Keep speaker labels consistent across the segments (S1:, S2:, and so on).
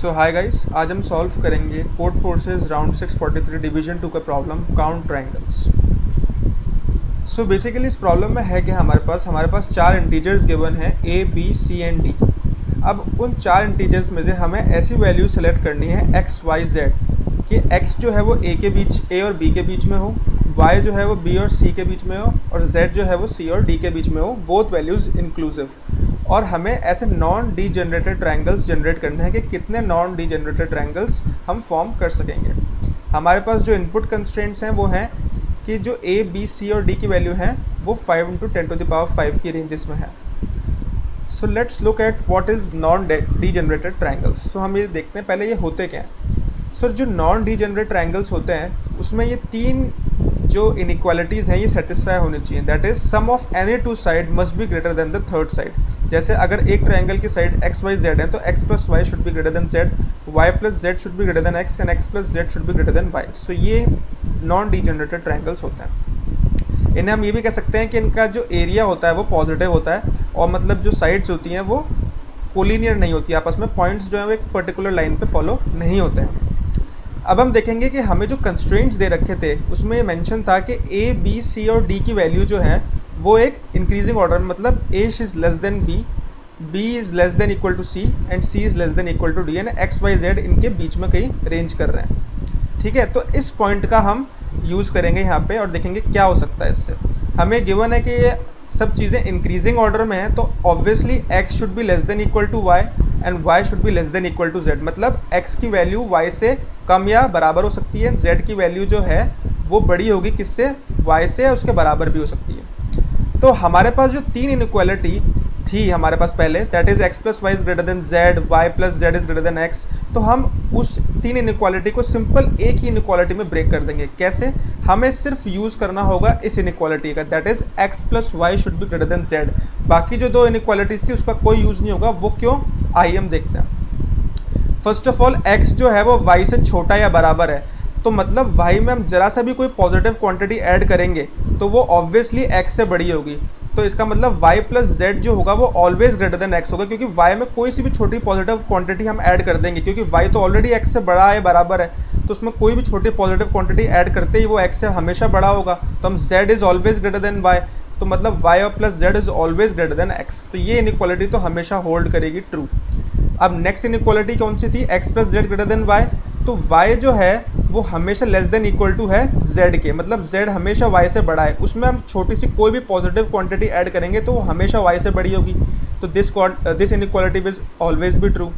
S1: सो hi guys, आज हम solve करेंगे कोड फोर्सेस राउंड 643 डिवीजन 2 का problem count triangles. So basically इस प्रॉब्लम में है कि हमारे पास चार इंटीजर्स गिवन है a b c and d. अब उन चार इंटीजर्स में से हमें ऐसी वैल्यू सेलेक्ट करनी है एक्स वाई जेड कि एक्स जो है वो ए और बी के बीच में हो, वाई जो है वो बी और सी के बीच में हो, और जेड जो है वो सी और डी के बीच में हो, बोथ वैल्यूज़ इंक्लूसिव। और हमें ऐसे नॉन डीजेनरेटेड ट्रायंगल्स जनरेट करने हैं कि कितने नॉन डीजेनरेटेड ट्रायंगल्स हम फॉर्म कर सकेंगे। हमारे पास जो इनपुट कंस्ट्रेंट्स हैं वो हैं कि जो ए बी सी और डी की वैल्यू हैं वो 5 × 10⁵ की रेंजेस में है। So let's look at what is non degenerated triangles. So हम ये देखते हैं पहले ये होते क्या हैं। सो जो नॉन डीजेनरेट ट्रायंगल्स होते हैं उसमें ये तीन जो इनइक्वालिटीज़ हैं ये सेटिस्फाई होनी चाहिए। That is sum of any two side must be greater than the third side. जैसे अगर एक ट्रायंगल की साइड एक्स वाई जेड है तो X plus Y should be greater than Z, Y plus Z should be greater than X and X plus Z should be greater than Y. So ये non degenerated triangles होते हैं। इन्हें हम ये भी कह सकते हैं कि इनका जो एरिया होता है वो पॉजिटिव होता है, और मतलब जो साइड्स होती हैं वो कोलिनियर नहीं होती आपस में, पॉइंट्स जो है वो एक पर्टिकुलर लाइन पे फॉलो नहीं होते हैं। अब हम देखेंगे कि हमें जो कंस्ट्रेंट्स दे रखे थे उसमें ये मेंशन था कि ए बी सी और डी की वैल्यू जो है वो एक इंक्रीजिंग ऑर्डर में, मतलब a is less than b is less than equal to c and c is less than equal to d, यानी एक्स वाई जेड इनके बीच में कहीं रेंज कर रहे हैं। ठीक है, तो इस पॉइंट का हम यूज़ करेंगे यहाँ पे और देखेंगे क्या हो सकता है इससे। हमें गिवन है कि ये सब चीज़ें इंक्रीजिंग ऑर्डर में हैं, तो obviously x should be less than equal to y and y should be less than equal to z. मतलब एक्स की वैल्यू वाई से कम या बराबर हो सकती है, जेड की वैल्यू जो है वो बड़ी होगी किससे, वाई से, उसके बराबर भी हो सकती है। तो हमारे पास जो तीन इनइक्वालिटी थी हमारे पास पहले, that is x plus y is greater than Z, Y plus z is greater than x, तो हम उस तीन इनइक्वालिटी को सिंपल एक ही इनइक्वालिटी में ब्रेक कर देंगे। कैसे? हमें सिर्फ यूज़ करना होगा इस इनइक्वालिटी का, that is x plus Y should be greater than Z. बाकी जो दो इनइक्वालिटीज़ थी उसका कोई यूज़ नहीं होगा। वो क्यों, आइए हम देखते हैं। फर्स्ट ऑफ ऑल एक्स जो है वो वाई से छोटा या बराबर है, तो मतलब वाई में हम जरा सा भी कोई पॉजिटिव क्वांटिटी ऐड करेंगे तो वो ऑब्वियसली एक्स से बड़ी होगी। तो इसका मतलब y प्लस जेड जो होगा वो ऑलवेज ग्रेटर देन x होगा, क्योंकि y में कोई सी भी छोटी पॉजिटिव क्वांटिटी हम ऐड कर देंगे, क्योंकि y तो ऑलरेडी x से बड़ा है, बराबर है, तो उसमें कोई भी छोटी पॉजिटिव क्वांटिटी ऐड करते ही वो x से हमेशा बड़ा होगा। तो हम z is always greater then y, तो मतलब y और plus Z is always greater then x। तो ये इनइक्वालिटी तो हमेशा होल्ड करेगी ट्रू। अब नेक्स्ट इनइक्वालिटी कौन सी थी, x plus Z greater than y। तो y जो है वो हमेशा लेस देन इक्वल टू है z के, मतलब z हमेशा y से बड़ा है। उसमें हम छोटी सी कोई भी पॉजिटिव क्वांटिटी ऐड करेंगे तो वो हमेशा y से बड़ी होगी। तो this inequality will always be true.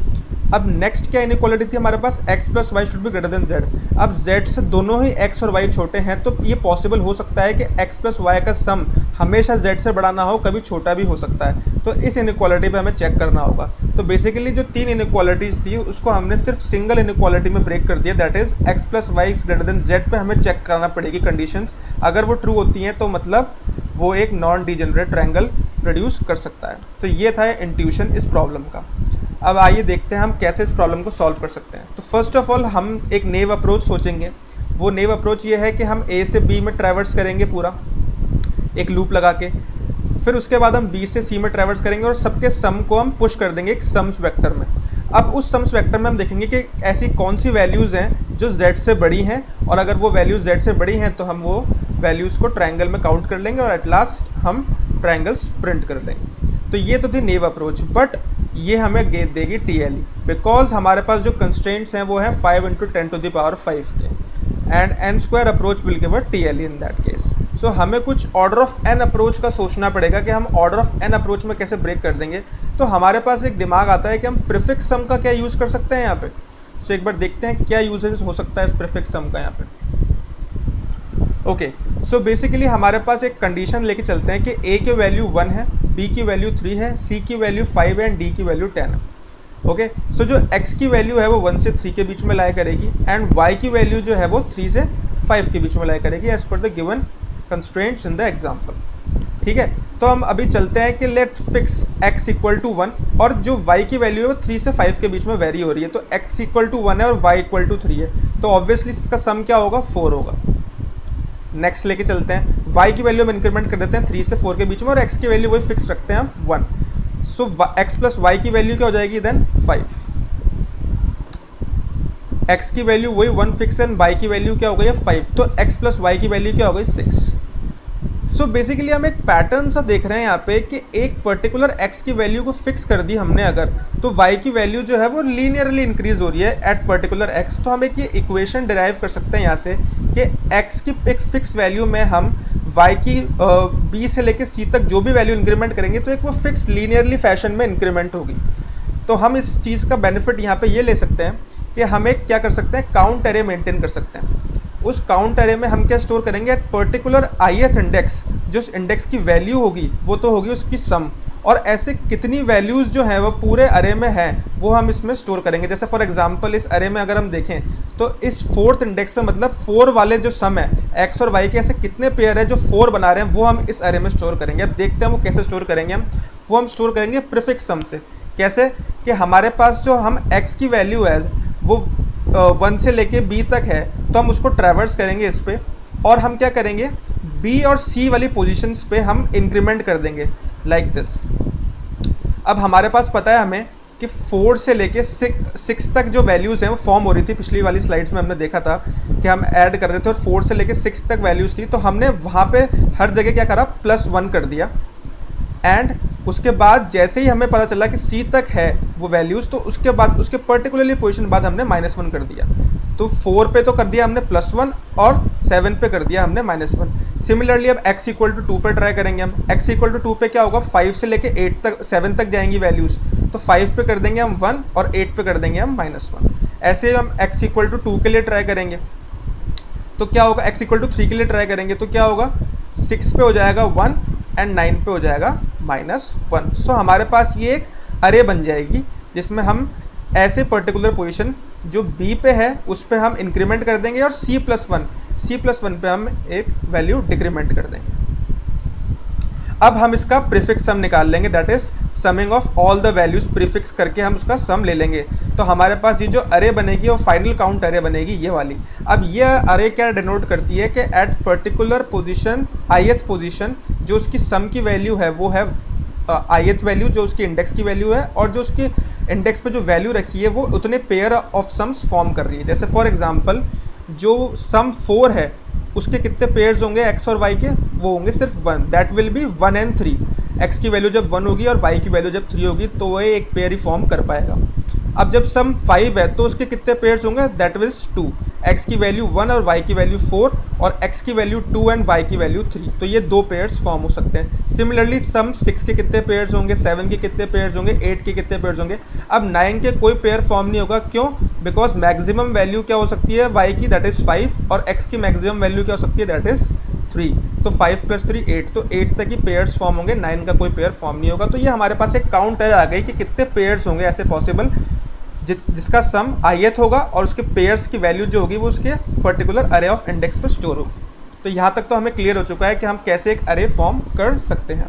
S1: अब नेक्स्ट क्या इनइक्वालिटी थी हमारे पास, x plus Y should be greater than z। अब z से दोनों ही x और y छोटे हैं, तो ये पॉसिबल हो सकता है कि x प्लस वाई का सम हमेशा z से बड़ा ना हो, कभी छोटा भी हो सकता है। तो इस इनइक्वालिटी पे हमें चेक करना होगा। तो बेसिकली जो तीन इनइक्वालिटीज़ थी उसको हमने सिर्फ सिंगल इनइक्वालिटी में ब्रेक कर दिया, that is x plus y is greater than z पे हमें चेक करना पड़ेगी कंडीशंस। अगर वो ट्रू होती हैं तो मतलब वो एक नॉन डीजेनरेट ट्रायंगल प्रोड्यूस कर सकता है। तो ये था इंट्यूशन इस प्रॉब्लम का। अब आइए देखते हैं हम कैसे इस प्रॉब्लम को सॉल्व कर सकते हैं। तो फर्स्ट ऑफ ऑल हम एक नेव अप्रोच सोचेंगे। वो नेव अप्रोच ये है कि हम ए से बी में ट्रैवर्स करेंगे पूरा एक लूप लगा के, फिर उसके बाद हम बी से सी में ट्रैवर्स करेंगे और सबके सम को हम पुश कर देंगे एक सम्स वेक्टर में। अब उस सम्स वेक्टर में हम देखेंगे कि ऐसी कौन सी वैल्यूज़ हैं जो z से बड़ी हैं, और अगर वो वैल्यूज़ z से बड़ी हैं तो हम वो वैल्यूज़ को ट्रायंगल में काउंट कर लेंगे और एट लास्ट हम ट्रायंगल्स प्रिंट कर देंगे। तो ये तो थी नेव अप्रोच, बट ये हमें देगी TLE, बिकॉज हमारे पास जो कंस्ट्रेंट्स हैं वो हैं 5 × 10⁵ के, and n square approach will give a TLE in that case. So हमें कुछ ऑर्डर ऑफ n अप्रोच का सोचना पड़ेगा कि हम ऑर्डर ऑफ n अप्रोच में कैसे ब्रेक कर देंगे। तो हमारे पास एक दिमाग आता है कि हम प्रीफिक्स सम का क्या यूज़ कर सकते हैं यहाँ पे। सो एक बार देखते हैं क्या यूजेज हो सकता है इस प्रीफिक्स सम का यहाँ पे। ओके, सो बेसिकली हमारे पास एक कंडीशन लेके चलते हैं कि a की वैल्यू 1 है, b की वैल्यू 3 है, c की वैल्यू 5 है एंड d की वैल्यू 10 है। ओके, सो जो x की वैल्यू है वो 1 से 3 के बीच में लाया करेगी एंड y की वैल्यू जो है वो 3 से 5 के बीच में लाया करेगी as per the given constraints in the example. ठीक है, तो हम अभी चलते हैं कि let fix x equal to 1 और जो y की वैल्यू है वो 3 से 5 के बीच में वेरी हो रही है। तो x इक्वल टू 1 है और y इक्वल टू 3 है, तो ऑब्वियसली इसका सम क्या होगा, 4 होगा। नेक्स्ट लेके चलते हैं, y की वैल्यू हम इंक्रीमेंट कर देते हैं 3 से 4 के बीच में और x की वैल्यू वही फिक्स रखते हैं 1। सो x प्लस वाई की वैल्यू क्या हो जाएगी देन 5। x की वैल्यू वही 1 फिक्स है, y की वैल्यू क्या हो गई है 5, तो x प्लस y की वैल्यू क्या हो गई 6। सो बेसिकली हम एक पैटर्न सा देख रहे हैं यहाँ पे कि एक पर्टिकुलर x की वैल्यू को फिक्स कर दी हमने अगर, तो y की वैल्यू जो है वो लीनियरली इंक्रीज हो रही है एट पर्टिकुलर x। तो हम एक ये इक्वेशन डिराइव कर सकते हैं यहाँ से कि x की एक फिक्स वैल्यू में हम y की b से लेके c तक जो भी वैल्यू इंक्रीमेंट करेंगे तो एक वो फिक्स लीनियरली फैशन में इंक्रीमेंट होगी। तो हम इस चीज़ का बेनिफिट यहाँ पे ये ले सकते हैं कि हम एक क्या कर सकते हैं, काउंट एरे मेंटेन कर सकते हैं। उस काउंट एरे में हम क्या स्टोर करेंगे, एट पर्टिकुलर ith इंडेक्स, जो उस इंडेक्स की वैल्यू होगी वो तो होगी उसकी सम, और ऐसे कितनी वैल्यूज़ जो है वो पूरे अरे में है वो हम इसमें स्टोर करेंगे। जैसे फॉर एग्जांपल इस अरे में अगर हम देखें तो इस 4th इंडेक्स पे मतलब 4 वाले जो सम है x और y के ऐसे कितने पेयर है जो 4 बना रहे हैं वो हम इस अरे में स्टोर करेंगे। अब देखते हैं वो कैसे स्टोर करेंगे वो हम स्टोर करेंगे प्रीफिक्स सम से। कैसे कि हमारे पास जो हम x की वैल्यू है वो 1 से लेके b तक है, तो हम उसको ट्रैवर्स करेंगे इस पे, और हम क्या करेंगे b और c वाली पोजीशंस पे हम इंक्रीमेंट कर देंगे लाइक दिस। अब हमारे पास पता है हमें कि 4 से लेके 6 तक जो वैल्यूज़ हैं वो फॉर्म हो रही थी। पिछली वाली स्लाइड्स में हमने देखा था कि हम ऐड कर रहे थे और 4 से लेके 6 तक वैल्यूज़ थी, तो हमने वहाँ पे हर जगह क्या करा, +1 कर दिया। एंड उसके बाद जैसे ही हमें पता चला कि c तक है वो वैल्यूज़, तो उसके बाद उसके पर्टिकुलरली पोजीशन बाद हमने -1 कर दिया। तो 4 पे तो कर दिया हमने +1 और 7 पे कर दिया हमने -1। सिमिलरली अब x इक्वल टू 2 पे ट्राई करेंगे हम। x इक्वल टू 2 पे क्या होगा, 5 से लेके 8 तक 7 तक जाएंगी वैल्यूज़, तो 5 पे कर देंगे हम 1 और 8 पे कर देंगे हम -1। ऐसे हम x इक्वल टू 2 के लिए ट्राई करेंगे तो क्या होगा, x इक्वल टू 3 के लिए ट्राई करेंगे तो क्या होगा, 6 पे हो जाएगा 1 एंड 9 पे हो जाएगा -1। सो हमारे पास ये एक अरे बन जाएगी जिसमें हम ऐसे पर्टिकुलर पोजीशन जो b पे है उस पे हम इंक्रीमेंट कर देंगे और c+1 पे हम एक वैल्यू डिक्रीमेंट कर देंगे। अब हम इसका प्रीफिक्स सम निकाल लेंगे, that is summing of all the values prefix करके हम उसका सम ले लेंगे। तो हमारे पास ये जो अरे बनेगी वो फाइनल काउंट अरे बनेगी ये वाली। अब ये अरे क्या डिनोट करती है कि at particular position ith position जो उसकी सम की वैल्यू है वो है ith वैल्यू जो उसकी इंडेक्स की वैल्यू है, और जो उसकी इंडेक्स पे जो वैल्यू रखी है वो उतने पेयर ऑफ सम्स फॉर्म कर रही है। जैसे फॉर एग्जांपल जो सम 4 है उसके कितने पेयर्स होंगे x और y के, वो होंगे सिर्फ 1, that will be 1 and 3। x की वैल्यू जब 1 होगी और y की वैल्यू जब 3 होगी तो वह एक पेयर ही फॉर्म कर पाएगा। अब जब सम 5 है तो उसके कितने पेयर्स होंगे, दैट विल 2, x की वैल्यू 1 और y की वैल्यू 4 और x की वैल्यू 2 एंड y की वैल्यू 3, तो ये 2 पेयर्स फॉर्म हो सकते हैं। सिमिलरली सम 6 के कितने पेयर्स होंगे, 7 के कितने पेयर्स होंगे, 8 के कितने पेयर्स होंगे। अब 9 के कोई पेयर फॉर्म नहीं होगा, क्यों, बिकॉज मैक्सिमम वैल्यू क्या हो सकती है y की, दैट इज़ 5, और x की मैक्सिमम वैल्यू क्या हो सकती है, दैट इज़ 3। तो 5 + 3 8, तो 8 तक ही पेयर्स फॉर्म होंगे, 9 का कोई पेयर फॉर्म नहीं होगा। तो ये हमारे पास एक काउंट आ गई कि कितने पेयर्स होंगे ऐसे पॉसिबल जिसका सम ith होगा और उसके पेयर्स की वैल्यू जो होगी वो उसके पर्टिकुलर अरे ऑफ इंडेक्स पे स्टोर होगी। तो यहाँ तक तो हमें क्लियर हो चुका है कि हम कैसे एक अरे फॉर्म कर सकते हैं।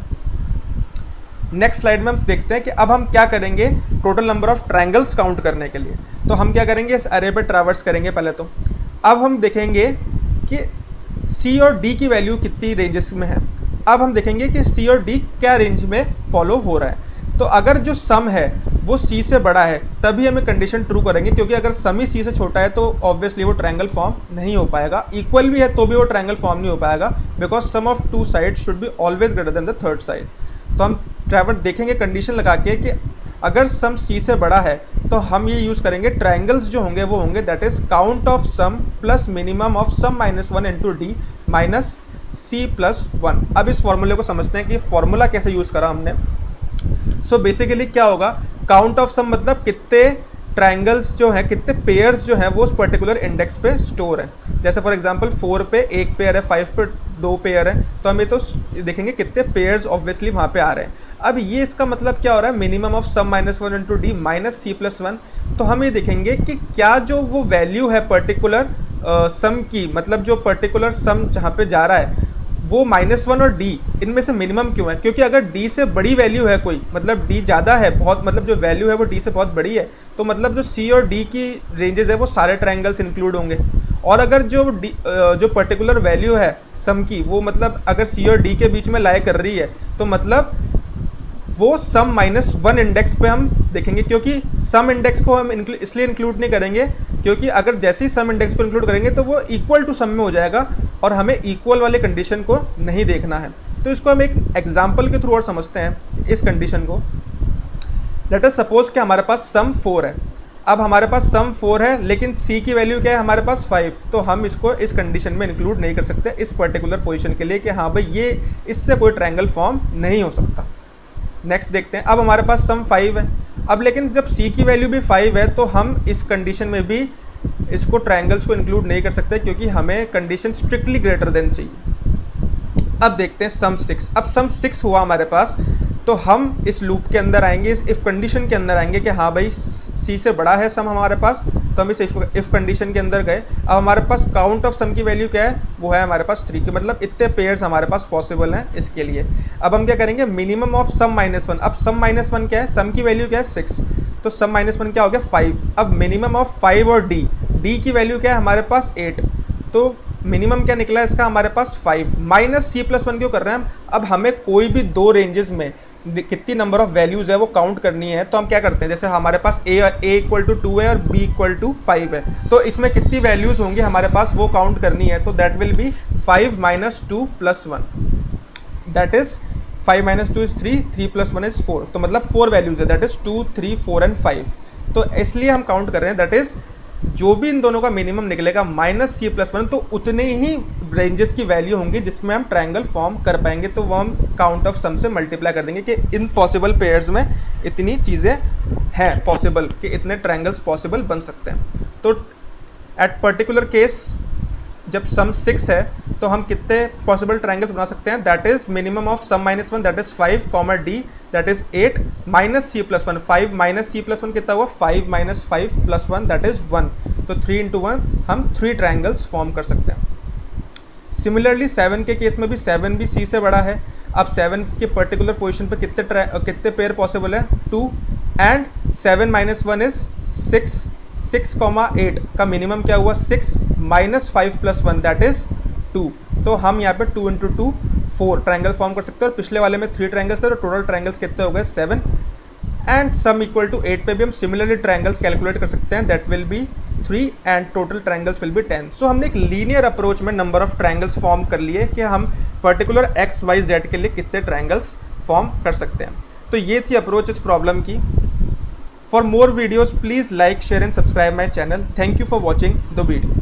S1: नेक्स्ट स्लाइड में हम देखते हैं कि अब हम क्या करेंगे total number of triangles count करने के लिए। तो हम क्या करेंगे, इस अरे पे ट्रैवर्स करेंगे पहले तो। अब हम देखेंगे कि c और d की वैल्यू कितनी रेंजेस में है। अब हम देखेंगे कि c और d क्या रेंज में फॉलो हो रहा है। तो अगर जो सम है वो c से बड़ा है तभी हमें कंडीशन ट्रू करेंगे, क्योंकि अगर सम ही c से छोटा है तो ऑब्वियसली वो ट्रायंगल फॉर्म नहीं हो पाएगा। इक्वल भी है तो भी वो ट्रायंगल फॉर्म नहीं हो पाएगा, because sum of 2 side should be always greater than the third side. तो हम ट्रैवर्स देखेंगे कंडीशन लगा के कि अगर सम c से बड़ा है तो हम ये यूज़ करेंगे, ट्रायंगल्स जो होंगे वो होंगे that is count of sum plus minimum of sum -1 into d minus c+1। अब इस फॉर्मूले को समझते हैं कि फॉर्मूला कैसे यूज़ करा हमने। सो बेसिकली क्या होगा, काउंट ऑफ सम मतलब कितने ट्रायंगल्स जो हैं, कितने पेयर्स जो हैं वो उस पर्टिकुलर इंडेक्स पे स्टोर है। जैसे फॉर एग्जांपल 4 पे 1 पेयर है, 5 पे 2 पेयर है, तो हम ये तो देखेंगे कितने पेयर्स ऑब्वियसली वहाँ पे आ रहे हैं। अब ये इसका मतलब क्या हो रहा है, minimum of sum -1 into d minus c+1। तो हम ये देखेंगे कि क्या जो वो वैल्यू है पर्टिकुलर सम की, मतलब जो पर्टिकुलर सम जहाँ पे जा रहा है वो -1 और d इनमें से मिनिमम क्यों है। क्योंकि अगर d से बड़ी वैल्यू है कोई, मतलब d ज़्यादा है बहुत, मतलब जो वैल्यू है वो d से बहुत बड़ी है, तो मतलब जो c और d की रेंजेस है वो सारे ट्रायंगल्स इंक्लूड होंगे। और अगर जो पर्टिकुलर वैल्यू है सम की वो मतलब अगर c और d के बीच में लाई कर रही है तो मतलब वो सम -1 इंडेक्स पे हम देखेंगे, क्योंकि सम इंडेक्स को हम इसलिए इंक्लूड नहीं करेंगे क्योंकि अगर जैसे ही सम इंडेक्स को इंक्लूड करेंगे तो वो इक्वल टू सम में हो जाएगा और हमें इक्वल वाले कंडीशन को नहीं देखना है। तो इसको हम एक एग्जाम्पल के थ्रू और समझते हैं इस कंडीशन को। लेट अस सपोज कि हमारे पास सम 4 है। अब हमारे पास सम 4 है लेकिन सी की वैल्यू क्या है हमारे पास 5, तो हम इसको इस कंडीशन में इंक्लूड नहीं कर सकते इस पर्टिकुलर पोजीशन के लिए कि हाँ भाई ये इससे कोई ट्रायंगल फॉर्म नहीं हो सकता। नेक्स्ट देखते हैं। अब हमारे पास सम 5 है। अब लेकिन जब सी की वैल्यू भी 5 है तो हम इस कंडीशन में भी इसको ट्रायंगल्स को इंक्लूड नहीं कर सकते क्योंकि हमें कंडीशन स्ट्रिक्टली ग्रेटर देन चाहिए। अब देखते हैं सम 6। अब सम 6 हुआ हमारे पास, तो हम इस लूप के अंदर आएंगे, इस इफ़ कंडीशन के अंदर आएंगे कि हाँ भाई सी से बड़ा है सम हमारे पास, तो हम इस इफ़ कंडीशन के अंदर गए। अब हमारे पास काउंट ऑफ सम की वैल्यू क्या है, वो है हमारे पास 3 के, मतलब इतने पेयर्स हमारे पास पॉसिबल हैं इसके लिए। अब हम क्या करेंगे, मिनिमम ऑफ सम -1। अब सम -1 क्या है, सम की वैल्यू क्या है 6, तो सम -1 क्या हो गया 5। अब मिनिमम ऑफ 5 और डी की वैल्यू क्या है हमारे पास 8, तो मिनिमम क्या निकला इसका हमारे पास 5 माइनस C+1 क्यों कर रहे हैं हम। अब हमें कोई भी दो रेंजेस में कितनी नंबर ऑफ वैल्यूज़ है वो काउंट करनी है, तो हम क्या करते हैं, जैसे हमारे पास a = 2 है और b = 5 है, तो इसमें कितनी वैल्यूज़ होंगी हमारे पास वो काउंट करनी है। तो that will be 5 - 2 + 1, that is 5 - 2 is 3, 3 + 1 is 4, तो मतलब 4 वैल्यूज़ है, दैट इज़ 2, 3, 4 एंड 5। तो इसलिए हम काउंट कर रहे हैं, दैट इज़ जो भी इन दोनों का मिनिमम निकलेगा माइनस C+1, तो उतने ही रेंजेस की वैल्यू होंगी जिसमें हम ट्रायंगल फॉर्म कर पाएंगे। तो वो हम काउंट ऑफ सम से मल्टीप्लाई कर देंगे कि इन पॉसिबल पेयर्स में इतनी चीज़ें हैं पॉसिबल कि इतने ट्रायंगल्स पॉसिबल बन सकते हैं। तो एट पर्टिकुलर केस जब सम 6 है तो हम कितने पॉसिबल ट्रायंगल्स बना सकते हैं, that is minimum of sum -1 that is 5, d that is 8 minus C+1, 5 minus C+1 कितना हुआ 5 - 5 + 1 दैट इज 1, तो 3 × 1 हम 3 ट्रायंगल्स फॉर्म कर सकते हैं। सिमिलरली 7 के केस में भी 7 भी C से बड़ा है। अब 7 के पर्टिकुलर पोजीशन पे कितने पेयर पॉसिबल है 2, एंड 7 - 1 इज 6, 6,8 का मिनिमम क्या हुआ 6 - 5 + 1 दैट इज 2, तो हम यहाँ पे 2 × 2 4 ट्रायंगल फॉर्म कर सकते हैं। और पिछले वाले में 3 ट्रायंगल्स थे, तो टोटल ट्रायंगल्स कितने हो गए 7, एंड सम = 8 पे भी हम सिमिलरली ट्रायंगल्स कैलकुलेट कर सकते हैं, that will be 3 and total triangles will be 10। सो हमने एक लीनियर अप्रोच में नंबर ऑफ ट्रायंगल्स फॉर्म कर लिए कि हम पर्टिकुलर x, y, z के लिए कितने ट्रायंगल्स फॉर्म कर सकते हैं। तो ये थी अप्रोच इस प्रॉब्लम की। For more videos, please like, share and subscribe my channel. Thank you for watching the video.